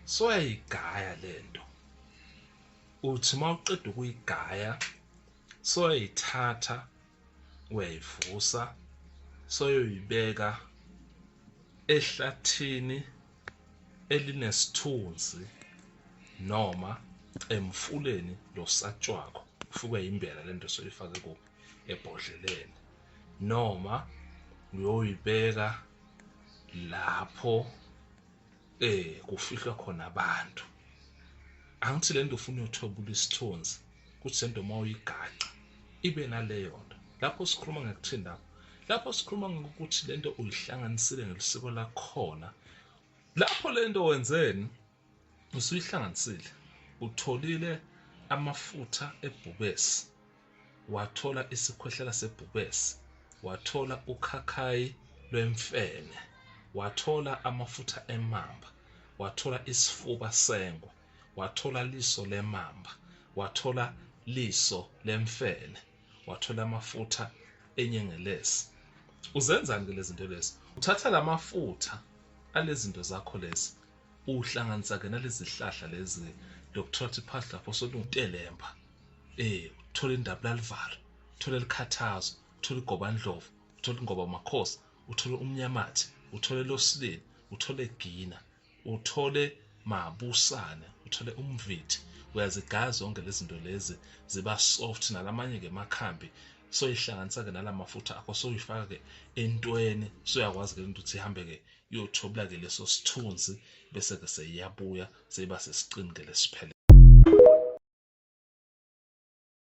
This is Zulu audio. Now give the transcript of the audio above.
soyayigaya lento uthi mawuqeda ukuyigaya soyayithatha uyayivusa soyoyibeka ehlathini elinesithunzi noma emfuleni losatshwako ufike imbela lento soyifake kuphi ebhodleleni noma uyoyibeka lapho kufihlwa khona abantu. Angithi lento ufuna uyothobula isithunzi kuthi lento mawuyigaca ibe naleyo nto. Lapho sikhuluma ngekuthini lapho sikhuluma ngokuthi lento uyihlanganisile ngelisiko lakhona. Lapho lento wenzeni usuyihlanganisile utholile amafutha ebhubesi, wathola isikhwehlela sebhubesi, wathola ukhakhayi lwemfene, wathola amafutha emamba, wathola isifuba sengwe, wathola liso lemamba, wathola liso lemfene, wathola amafutha enyengelezi. Uzenzani ke lezi zinto lezi? Uthatha lamafutha alezinto zakho lezi uhlanganisa ke nalezi zihlahla lezi lokuthola ukuthi phakathi lapho soluntelemba uthola indabulalivala, uthola ilikhathazo, uthola igobandlovu, uthola ingoba makhosi, uthole umnyamathi, uthole losileni, uthole gina, uthole mabusane, uthole umvithi. Uyazigaya zonke lezi zinto lezi ziba soft nalamanye ke makhambi soyihlanganisa ke nalamafutha akho soyifaka ke entweni soyakwazi ke ukuthi ihambe ke iyothobula ke leso sithunzi bese ke seyiyabuya seyiba sesiqini ke lesiphele.